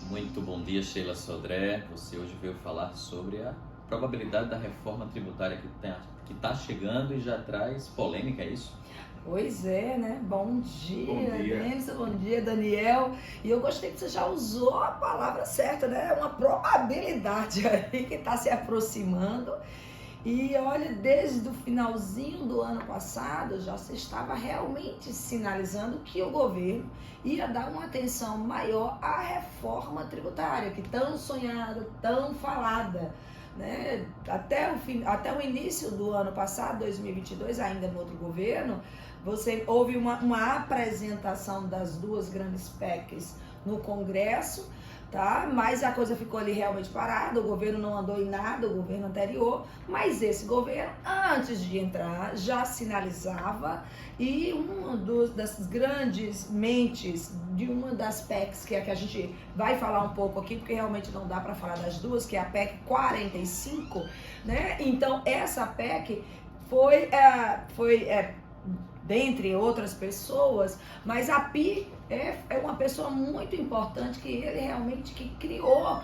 Muito bom dia, Sheila Sodré. Você hoje veio falar sobre a probabilidade da reforma tributária que tá chegando e já traz polêmica, é isso? Pois é, né? Bom dia, Bom dia. Denison, bom dia, Daniel. E eu gostei que você já usou a palavra certa, né? É uma probabilidade aí que está se aproximando. E olha, desde o finalzinho do ano passado já se estava realmente sinalizando que o governo ia dar uma atenção maior à reforma tributária, que tão sonhada, tão falada, né? Até o início do ano passado, 2022, ainda no outro governo, houve uma apresentação das duas grandes PECs no Congresso, tá? Mas a coisa ficou ali realmente parada, o governo não andou em nada, o governo anterior, mas esse governo, antes de entrar, já sinalizava, e das grandes mentes de uma das PECs, que é a que a gente vai falar um pouco aqui, porque realmente não dá para falar das duas, que é a PEC 45, né? Então, essa PEC foi dentre outras pessoas, mas a Pi é uma pessoa muito importante, que ele realmente que criou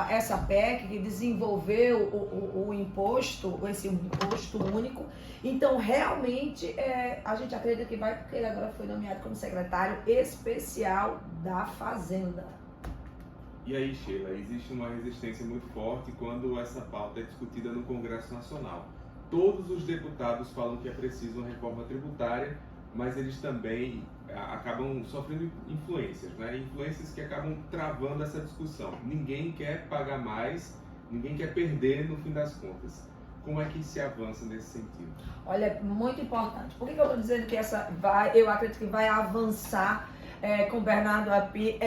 essa PEC, que desenvolveu o imposto, esse imposto único. Então, realmente, a gente acredita que vai, porque ele agora foi nomeado como secretário especial da Fazenda. E aí, Sheila, existe uma resistência muito forte quando essa pauta é discutida no Congresso Nacional. Todos os deputados falam que é preciso uma reforma tributária, mas eles também acabam sofrendo influências, né? Influências que acabam travando essa discussão. Ninguém quer pagar mais, ninguém quer perder no fim das contas. Como é que se avança nesse sentido? Olha, muito importante. Por que eu estou dizendo que eu acredito que vai avançar com o Bernardo Api,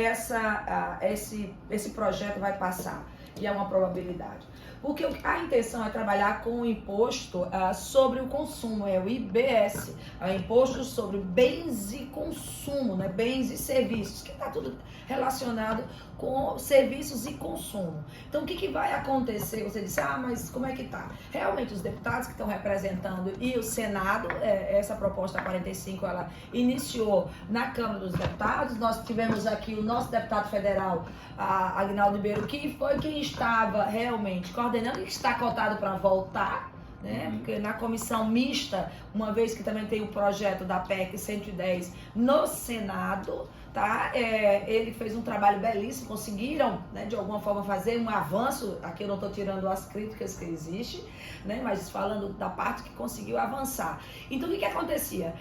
esse projeto vai passar, e é uma probabilidade. Porque a intenção é trabalhar com o imposto sobre o consumo, é o IBS, é o imposto sobre bens e consumo, né? Bens e serviços, que está tudo relacionado com serviços e consumo. Então, o que vai acontecer? Você disse, mas como é que tá? Realmente, os deputados que estão representando e o Senado, essa proposta 45, ela iniciou na Câmara dos Deputados. Nós tivemos aqui o nosso deputado federal, Aguinaldo Ribeiro, que foi quem estava realmente coordenando e está cotado para voltar, né? Porque na comissão mista, uma vez que também tem o projeto da PEC 110 no Senado, tá? Ele fez um trabalho belíssimo, conseguiram, né, de alguma forma fazer um avanço. Aqui eu não estou tirando as críticas que existem, né, mas falando da parte que conseguiu avançar. Então, o que acontecia?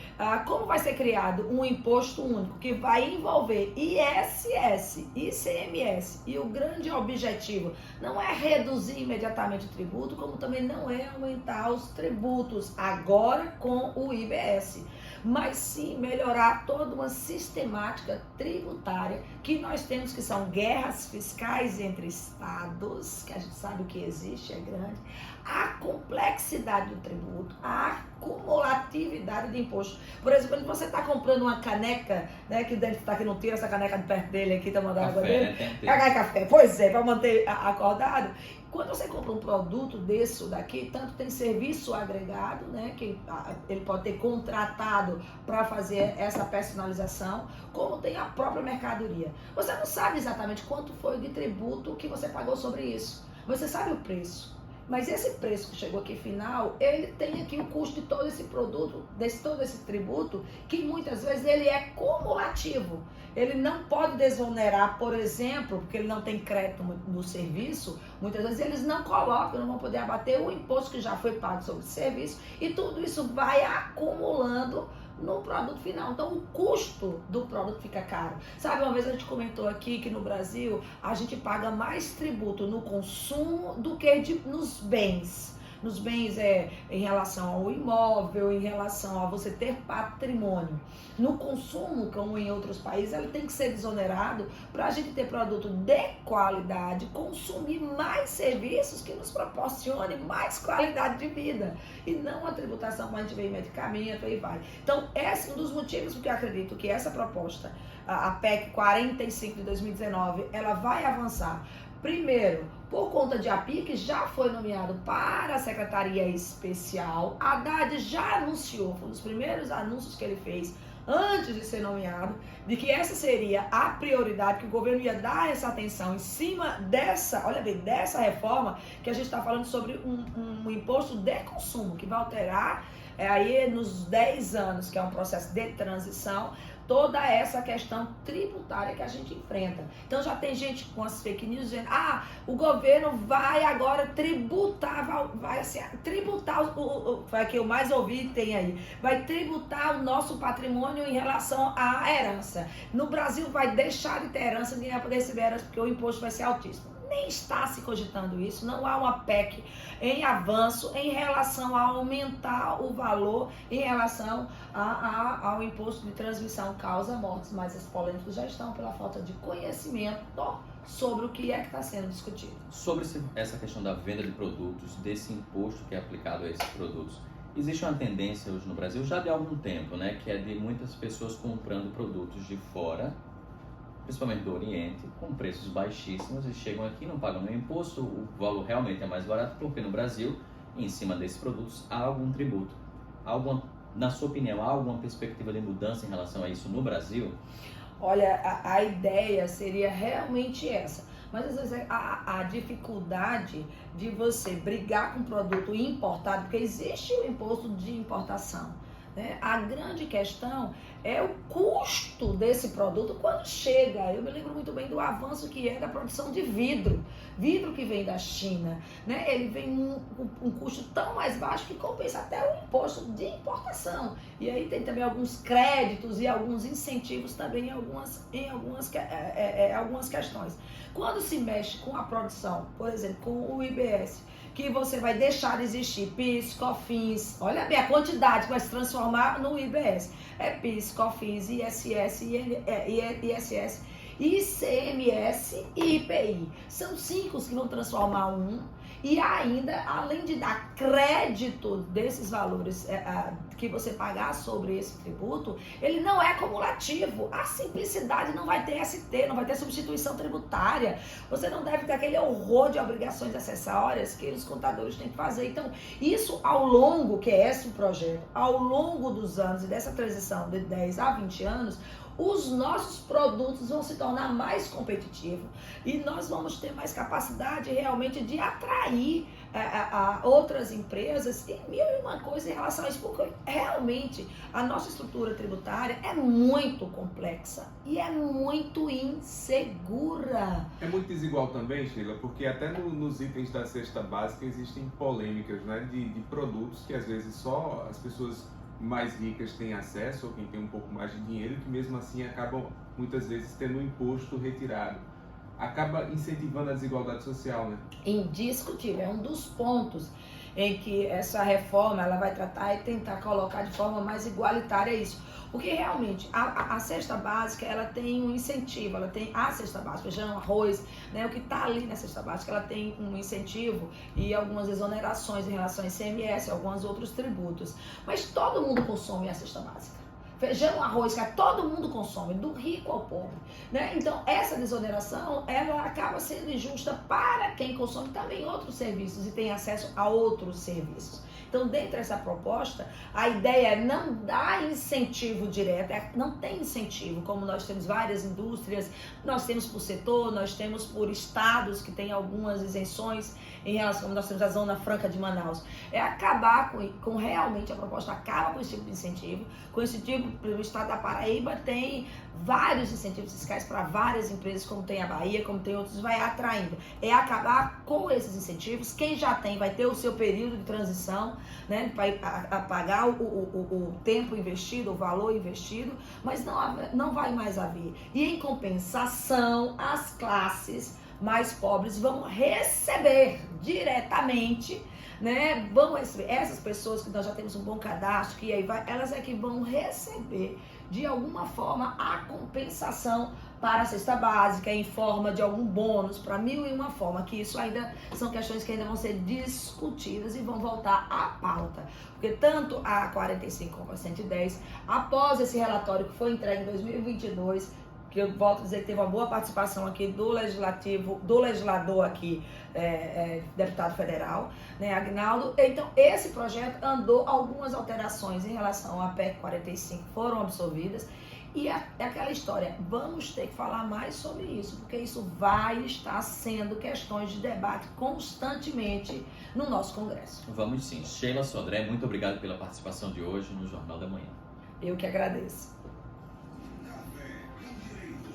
Como vai ser criado um imposto único que vai envolver ISS, ICMS, e o grande objetivo não é reduzir imediatamente o tributo, como também não é aumentar os tributos agora com o IBS, mas sim melhorar toda uma sistemática tributária que nós temos, que são guerras fiscais entre estados, que a gente sabe que existe, é grande, a complexidade do tributo, a acumulatividade de imposto. Por exemplo, quando você está comprando uma caneca, né, que deve estar aqui, não tira essa caneca de perto dele aqui, tá mandando água dele, café, pois é, para manter acordado. Quando você compra um produto desse daqui, tanto tem serviço agregado, né, que ele pode ter contratado para fazer essa personalização, como tem a própria mercadoria. Você não sabe exatamente quanto foi de tributo que você pagou sobre isso. Você sabe o preço. Mas esse preço que chegou aqui final, ele tem aqui o custo de todo esse produto, todo esse tributo, que muitas vezes ele é cumulativo. Ele não pode desonerar, por exemplo, porque ele não tem crédito no serviço, muitas vezes eles não colocam, não vão poder abater o imposto que já foi pago sobre o serviço, e tudo isso vai acumulando no produto final. Então, o custo do produto fica caro. Sabe, uma vez a gente comentou aqui que no Brasil a gente paga mais tributo no consumo do que nos bens. Nos bens em relação ao imóvel, em relação a você ter patrimônio. No consumo, como em outros países, ele tem que ser desonerado para a gente ter produto de qualidade, consumir mais serviços que nos proporcione mais qualidade de vida. E não a tributação como a gente vê em medicamento e vai. Então, esse é um dos motivos porque eu acredito que essa proposta, a PEC 45 de 2019, ela vai avançar. Primeiro, por conta de API, que já foi nomeado para a Secretaria Especial, Haddad já anunciou, foi um dos primeiros anúncios que ele fez antes de ser nomeado, de que essa seria a prioridade, que o governo ia dar essa atenção em cima dessa, olha bem, dessa reforma, que a gente está falando sobre um imposto de consumo, que vai alterar aí nos 10 anos, que é um processo de transição, toda essa questão tributária que a gente enfrenta. Então já tem gente com as fake news dizendo, o governo vai agora tributar, vai tributar, foi o que eu mais ouvi tem aí, vai tributar o nosso patrimônio em relação à herança. No Brasil vai deixar de ter herança, ninguém vai poder receber herança, porque o imposto vai ser altíssimo. Nem está se cogitando isso, não há uma PEC em avanço em relação a aumentar o valor em relação ao imposto de transmissão causa mortes, mas as polêmicas já estão pela falta de conhecimento sobre o que é que está sendo discutido. Sobre essa questão da venda de produtos, desse imposto que é aplicado a esses produtos, existe uma tendência hoje no Brasil, já de algum tempo, né, que é de muitas pessoas comprando produtos de fora, principalmente do Oriente, com preços baixíssimos, e chegam aqui, não pagam nenhum imposto, o valor realmente é mais barato, porque no Brasil, em cima desses produtos, há algum tributo. Na sua opinião, há alguma perspectiva de mudança em relação a isso no Brasil? Olha, a ideia seria realmente essa, mas às vezes a dificuldade de você brigar com produto importado, porque existe o imposto de importação, né? A grande questão é o custo desse produto quando chega. Eu me lembro muito bem do avanço que é da produção de vidro que vem da China, né? Ele vem um custo tão mais baixo que compensa até o imposto de importação. E aí tem também alguns créditos e alguns incentivos também em algumas questões. Quando se mexe com a produção, por exemplo, com o IBS, que você vai deixar de existir PIS, COFINS, olha bem a quantidade que vai se transformar no IBS, é PIS, COFINS, ISS, ISS, ICMS e IPI, são 5 que vão transformar e ainda, além de dar crédito desses valores que você pagar sobre esse tributo, ele não é cumulativo. A simplicidade não vai ter ST, não vai ter substituição tributária. Você não deve ter aquele horror de obrigações acessórias que os contadores têm que fazer. Então, isso ao longo, que é esse o projeto, ao longo dos anos e dessa transição de 10 a 20 anos, os nossos produtos vão se tornar mais competitivos e nós vamos ter mais capacidade realmente de atrair outras empresas e mil e uma coisa em relação a isso, porque realmente a nossa estrutura tributária é muito complexa e é muito insegura. É muito desigual também, Sheila, porque até nos itens da cesta básica existem polêmicas, né, de produtos que às vezes só as pessoas mais ricas têm acesso, ou quem tem um pouco mais de dinheiro, que mesmo assim acabam muitas vezes tendo o imposto retirado. Acaba incentivando a desigualdade social, né? Indiscutível, é um dos pontos em que essa reforma ela vai tratar e tentar colocar de forma mais igualitária isso. Porque realmente a cesta básica ela tem um incentivo, ela tem a cesta básica, feijão, arroz, né, o que está ali na cesta básica, ela tem um incentivo e algumas exonerações em relação ao ICMS, alguns outros tributos. Mas todo mundo consome a cesta básica. Feijão, arroz, que todo mundo consome, do rico ao pobre, né? Então, essa desoneração, ela acaba sendo injusta para quem consome também outros serviços e tem acesso a outros serviços. Então, dentro dessa proposta, a ideia é não dar incentivo direto, não tem incentivo, como nós temos várias indústrias, nós temos por setor, nós temos por estados que tem algumas isenções em relação, como nós temos a Zona Franca de Manaus. É acabar com realmente, a proposta acaba com esse tipo de incentivo, com esse tipo, o estado da Paraíba tem vários incentivos fiscais para várias empresas, como tem a Bahia, como tem outros, vai atraindo. É acabar com esses incentivos, quem já tem vai ter o seu período de transição, né, vai pagar o tempo investido, o valor investido, mas não vai mais haver. E em compensação, as classes mais pobres vão receber diretamente, né? Vão receber. Essas pessoas que nós já temos um bom cadastro, que aí vai, elas é que vão receber de alguma forma a compensação para a cesta básica em forma de algum bônus, para mil e uma forma, que isso ainda são questões que ainda vão ser discutidas e vão voltar à pauta. Porque tanto a 45 como a 110, após esse relatório que foi entregue em 2022, que eu volto a dizer que teve uma boa participação aqui do legislador aqui, deputado federal, né, Agnaldo. Então, esse projeto andou, algumas alterações em relação à PEC 45 foram absorvidas. E é aquela história, vamos ter que falar mais sobre isso, porque isso vai estar sendo questões de debate constantemente no nosso Congresso. Vamos sim. Sheila Sodré, muito obrigado pela participação de hoje no Jornal da Manhã. Eu que agradeço.